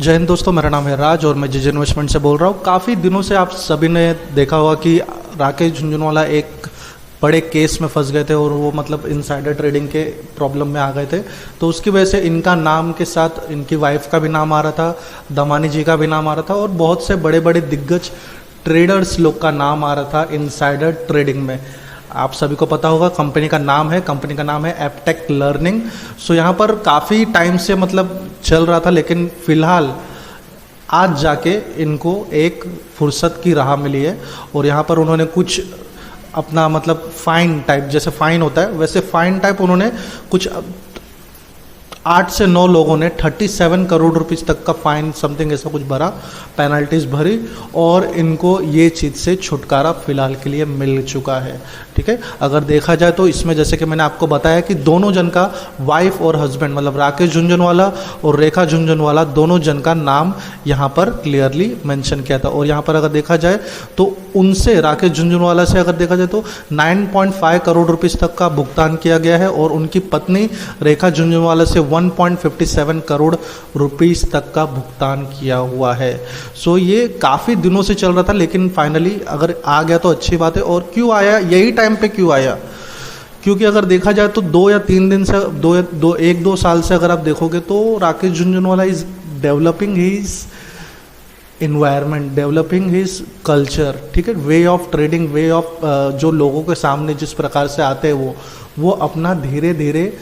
जय हिंद दोस्तों, मेरा नाम है राज और मैं जिज इन्वेस्टमेंट से बोल रहा हूँ। काफ़ी दिनों से आप सभी ने देखा होगा कि राकेश झुनझुनवाला एक बड़े केस में फंस गए थे और वो मतलब इनसाइडर ट्रेडिंग के प्रॉब्लम में आ गए थे। तो उसकी वजह से इनका नाम के साथ इनकी वाइफ का भी नाम आ रहा था, दमानी जी का भी नाम आ रहा था और बहुत से बड़े बड़े दिग्गज ट्रेडर्स लोग का नाम आ रहा था इनसाइडर ट्रेडिंग में। आप सभी को पता होगा कंपनी का नाम है एपटेक लर्निंग। सो यहाँ पर काफ़ी टाइम से मतलब चल रहा था, लेकिन फ़िलहाल आज जाके इनको एक फुर्सत की राह मिली है और यहाँ पर उन्होंने कुछ अपना मतलब फाइन टाइप, जैसे फाइन होता है वैसे फाइन टाइप उन्होंने कुछ 8 से 9 लोगों ने 37 करोड़ रुपीस तक का फाइन समथिंग ऐसा कुछ भरा, पेनल्टीज भरी और इनको ये चीज़ से छुटकारा फिलहाल के लिए मिल चुका है। ठीक है, अगर देखा जाए तो इसमें जैसे कि मैंने आपको बताया कि दोनों जन का वाइफ और हस्बैंड मतलब राकेश झुनझुनवाला और रेखा झुनझुनवाला दोनों जन का नाम यहाँ पर क्लियरली मेंशन किया था। और यहाँ पर अगर देखा जाए तो उनसे राकेश झुनझुनवाला से अगर देखा जाए तो 9.5 करोड़ रुपीस तक का भुगतान किया गया है और उनकी पत्नी रेखा झुनझुनवाला से 1.57 करोड़ रुपीस तक का भुगतान किया हुआ है। सो ये काफ़ी दिनों से चल रहा था, लेकिन फाइनली अगर आ गया तो अच्छी बात है। और क्यों आया, यही टाइम पे क्यों आया, क्योंकि अगर देखा जाए तो 2 या 3 दिन से 1-2 साल से अगर आप देखोगे तो Rakesh Jhunjhunwala is developing his environment, developing his culture. ठीक है, way of trading, way of जो लोगों के सामने जिस प्रकार से आते हैं वो अपना धीरे धीरे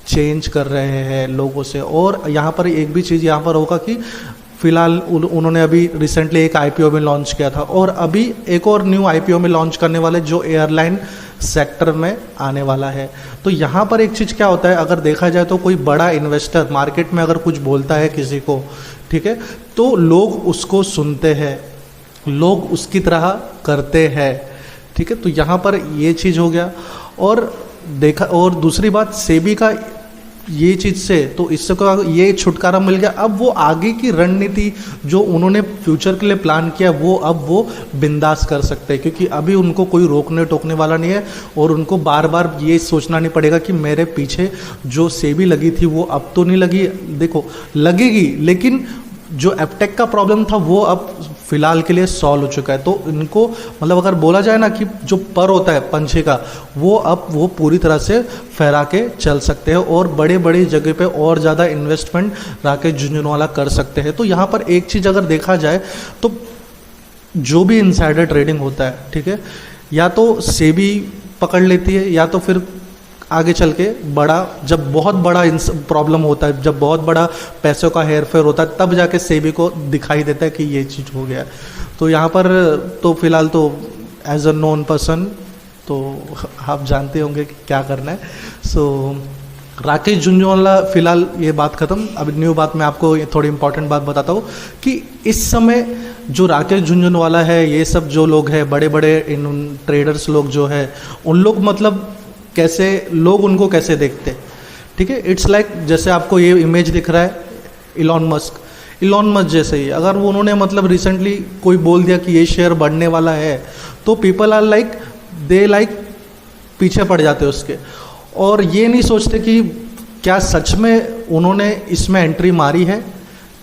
चेंज कर रहे हैं लोगों से। और यहाँ पर एक भी चीज़ यहाँ पर होगा कि फिलहाल उन्होंने अभी रिसेंटली एक आईपीओ में लॉन्च किया था और अभी एक और न्यू आईपीओ में लॉन्च करने वाले जो एयरलाइन सेक्टर में आने वाला है। तो यहाँ पर एक चीज़ क्या होता है, अगर देखा जाए तो कोई बड़ा इन्वेस्टर मार्केट में अगर कुछ बोलता है किसी को, ठीक है, तो लोग उसको सुनते हैं, लोग उसकी तरह करते हैं। ठीक है, तो यहाँ पर ये चीज़ हो गया। और देखा, और दूसरी बात सेबी का ये चीज़ से तो इससे को ये छुटकारा मिल गया। अब वो आगे की रणनीति जो उन्होंने फ्यूचर के लिए प्लान किया वो अब वो बिंदास कर सकते हैं, क्योंकि अभी उनको कोई रोकने टोकने वाला नहीं है और उनको बार बार ये सोचना नहीं पड़ेगा कि मेरे पीछे जो सेबी लगी थी वो अब तो नहीं लगी। देखो लगेगी, लेकिन जो एपटेक का प्रॉब्लम था वो अब फिलहाल के लिए सॉल्व हो चुका है। तो इनको मतलब अगर बोला जाए ना कि जो पर होता है पंछी का, वो अब वो पूरी तरह से फहरा के चल सकते हैं और बड़े बड़े जगह पे और ज़्यादा इन्वेस्टमेंट राकेश झुनझुनवाला कर सकते हैं। तो यहाँ पर एक चीज़ अगर देखा जाए तो जो भी इनसाइडर ट्रेडिंग होता है, ठीक है, या तो सेबी पकड़ लेती है या तो फिर आगे चल के बड़ा, जब बहुत बड़ा प्रॉब्लम होता है, जब बहुत बड़ा पैसों का हेर फेर होता है, तब जाके सेबी को दिखाई देता है कि ये चीज़ हो गया। तो यहाँ पर तो फिलहाल तो एज अ नोन पर्सन तो आप जानते होंगे कि क्या करना है। सो राकेश झुनझुनवाला फिलहाल ये बात ख़त्म। अब न्यू बात मैं आपको थोड़ी इंपॉर्टेंट बात बताता हूँ कि इस समय जो राकेश झुनझुनवाला है, ये सब जो लोग हैं बड़े बड़े इन ट्रेडर्स लोग जो है, उन लोग मतलब कैसे लोग उनको कैसे देखते, ठीक है। इट्स लाइक जैसे आपको ये इमेज दिख रहा है इलॉन मस्क जैसे ही अगर वो उन्होंने मतलब रिसेंटली कोई बोल दिया कि ये शेयर बढ़ने वाला है, तो people are like they like पीछे पड़ जाते उसके और ये नहीं सोचते कि क्या सच में उन्होंने इसमें एंट्री मारी है,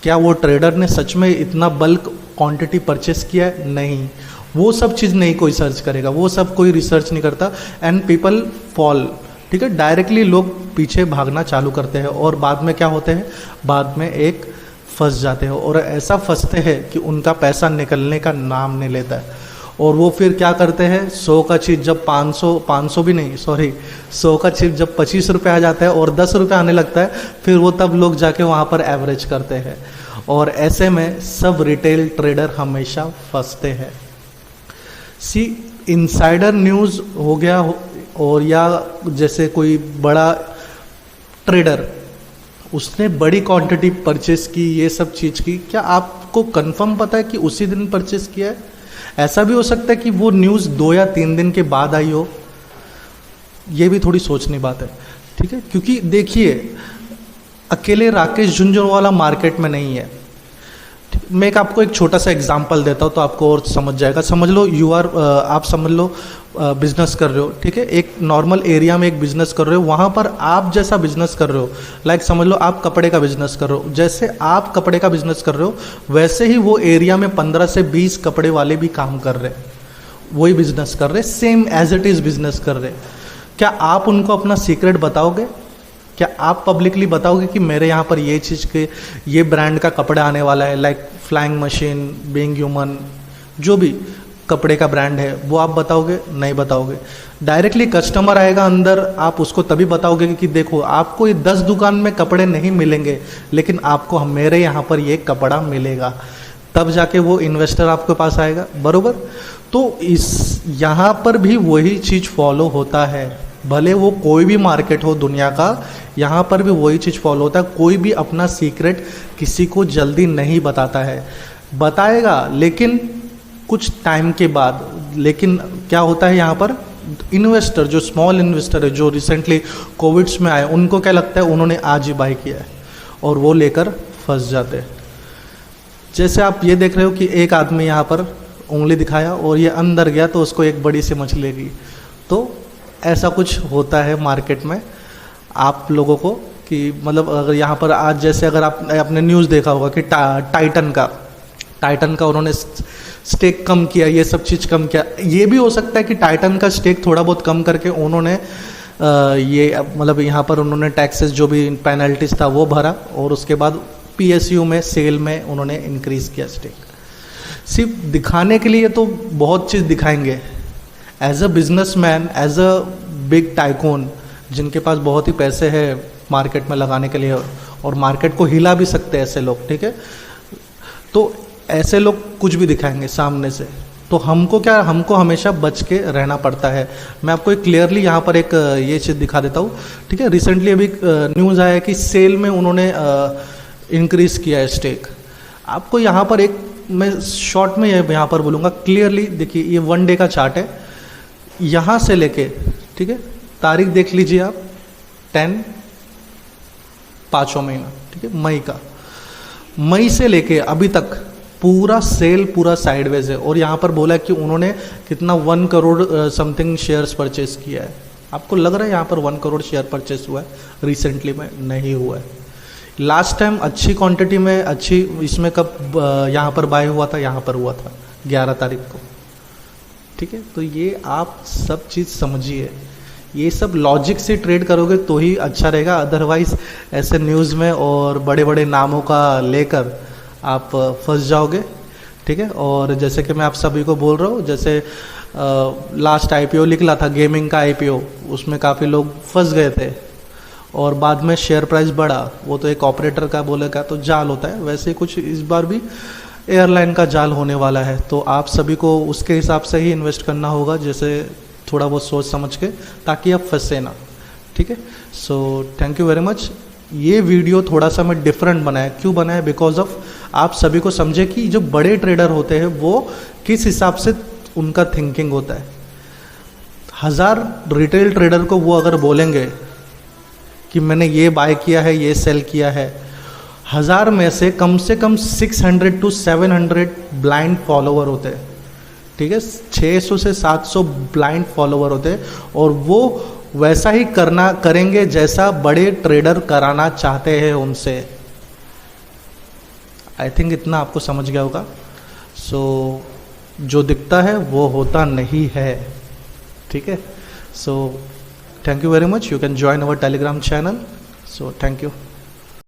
क्या वो ट्रेडर ने सच में इतना बल्क क्वांटिटी परचेस किया है। नहीं, वो सब चीज़ नहीं कोई सर्च करेगा, वो सब कोई रिसर्च नहीं करता एंड पीपल फॉल। ठीक है, डायरेक्टली लोग पीछे भागना चालू करते हैं और बाद में क्या होते हैं, बाद में एक फंस जाते हैं और ऐसा फंसते हैं कि उनका पैसा निकलने का नाम नहीं लेता है। और वो फिर क्या करते हैं, 100 का चीज़ जब 500 भी नहीं, सॉरी 100 का चीज़ जब 25 रुपये आ जाता है और 10 रुपये आने लगता है, फिर वो तब लोग जाके वहाँ पर एवरेज करते हैं और ऐसे में सब रिटेल ट्रेडर हमेशा फंसते हैं। सी इनसाइडर न्यूज़ हो गया और या जैसे कोई बड़ा ट्रेडर उसने बड़ी क्वांटिटी परचेस की, ये सब चीज़ की, क्या आपको कंफर्म पता है कि उसी दिन परचेस किया है? ऐसा भी हो सकता है कि वो न्यूज़ 2 या 3 दिन के बाद आई हो, ये भी थोड़ी सोचनी बात है। ठीक है, क्योंकि देखिए अकेले राकेश झुनझुनवाला मार्केट में नहीं है, मैं एक आपको एक छोटा सा एग्जांपल देता हूँ तो आपको और समझ जाएगा। समझ लो आप समझ लो बिजनेस कर रहे हो, ठीक है, एक नॉर्मल एरिया में एक बिजनेस कर रहे हो, वहाँ पर आप जैसा बिजनेस कर रहे हो, लाइक समझ लो आप कपड़े का बिजनेस कर रहे हो, जैसे आप कपड़े का बिजनेस कर रहे हो वैसे ही वो एरिया में 15 से 20 कपड़े वाले भी काम कर रहे हैं, वही बिजनेस कर रहे, same as it is business कर रहे। क्या आप उनको अपना सीक्रेट बताओगे? क्या आप पब्लिकली बताओगे कि मेरे यहाँ पर ये चीज़ के ये ब्रांड का कपड़ा आने वाला है, like flying machine, being human, जो भी कपड़े का ब्रांड है वो आप बताओगे? नहीं बताओगे। डायरेक्टली कस्टमर आएगा अंदर, आप उसको तभी बताओगे कि देखो आपको ये 10 दुकान में कपड़े नहीं मिलेंगे लेकिन आपको मेरे यहाँ पर ये कपड़ा मिलेगा, तब जाके वो इन्वेस्टर आपके पास आएगा, बरोबर। तो इस यहाँ पर भी वही चीज़ फॉलो होता है, भले वो कोई भी मार्केट हो दुनिया का, यहाँ पर भी वही चीज़ फॉलो होता है। कोई भी अपना सीक्रेट किसी को जल्दी नहीं बताता है, बताएगा लेकिन कुछ टाइम के बाद। लेकिन क्या होता है यहाँ पर, इन्वेस्टर जो स्मॉल इन्वेस्टर है जो रिसेंटली कोविड्स में आए, उनको क्या लगता है उन्होंने आज ही बाय किया है और वो लेकर फंस जाते हैं। जैसे आप ये देख रहे हो कि एक आदमी यहाँ पर उंगली दिखाया और ये अंदर गया तो उसको एक बड़ी सी मछली लगी, तो ऐसा कुछ होता है मार्केट में आप लोगों को कि मतलब अगर यहाँ पर आज जैसे अगर आपने न्यूज़ देखा होगा कि टाइटन का उन्होंने स्टेक कम किया, ये सब चीज़ कम किया। ये भी हो सकता है कि टाइटन का स्टेक थोड़ा बहुत कम करके उन्होंने ये मतलब यहाँ पर उन्होंने टैक्सेस जो भी पेनल्टीज था वो भरा और उसके बाद PSU में सेल में उन्होंने इंक्रीज़ किया स्टेक। सिर्फ दिखाने के लिए तो बहुत चीज़ दिखाएंगे। As a businessman, as a big tycoon जिनके पास बहुत ही पैसे हैं मार्केट में लगाने के लिए और मार्केट को हिला भी सकते हैं ऐसे लोग, ठीक है, तो ऐसे लोग कुछ भी दिखाएंगे सामने से। तो हमको हमेशा बच के रहना पड़ता है। मैं आपको एक क्लियरली यहाँ पर एक ये चीज़ दिखा देता हूँ, ठीक है। रिसेंटली अभी न्यूज़ आया है कि सेल में उन्होंने इंक्रीज़ किया है स्टेक। आपको यहाँ पर एक मैं शॉर्ट में यहाँ पर बोलूँगा क्लियरली, देखिए ये 1 डे का चार्ट है, यहाँ से लेके, ठीक है, तारीख देख लीजिए आप 10 5वां महीना, ठीक है, मई का, मई से लेके अभी तक पूरा सेल पूरा साइडवेज है। और यहाँ पर बोला है कि उन्होंने कितना 1 करोड़ समथिंग शेयर्स परचेस किया है। आपको लग रहा है यहाँ पर 1 करोड़ शेयर परचेस हुआ है? रिसेंटली में नहीं हुआ है। लास्ट टाइम अच्छी क्वांटिटी में अच्छी इसमें कब यहाँ पर बाय हुआ था? यहाँ पर हुआ था 11 तारीख को, ठीक है। तो ये आप सब चीज़ समझिए, ये सब लॉजिक से ट्रेड करोगे तो ही अच्छा रहेगा, अदरवाइज ऐसे न्यूज़ में और बड़े बड़े नामों का लेकर आप फंस जाओगे, ठीक है। और जैसे कि मैं आप सभी को बोल रहा हूँ, जैसे लास्ट IPO निकला था गेमिंग का IPO, उसमें काफ़ी लोग फंस गए थे और बाद में शेयर प्राइस बढ़ा। वो तो एक ऑपरेटर का बोलेगा तो जाल होता है, वैसे कुछ इस बार भी एयरलाइन का जाल होने वाला है। तो आप सभी को उसके हिसाब से ही इन्वेस्ट करना होगा, जैसे थोड़ा बहुत सोच समझ के, ताकि आप फंसे ना, ठीक है। So thank you very much. ये वीडियो थोड़ा सा मैं डिफरेंट बनाया, क्यों बनाया? बिकॉज ऑफ आप सभी को समझे कि जो बड़े ट्रेडर होते हैं वो किस हिसाब से उनका थिंकिंग होता है। 1000 रिटेल ट्रेडर को वो अगर बोलेंगे कि मैंने ये बाय किया है, ये सेल किया है, 1000 में से कम 600 to 700 ब्लाइंड फॉलोवर होते हैं, ठीक है। 600 से 700 ब्लाइंड फॉलोवर होते हैं और वो वैसा ही करेंगे जैसा बड़े ट्रेडर कराना चाहते हैं उनसे। आई थिंक इतना आपको समझ गया होगा। सो जो दिखता है वो होता नहीं है, ठीक है। So thank you very much. You can join our Telegram channel. So thank you.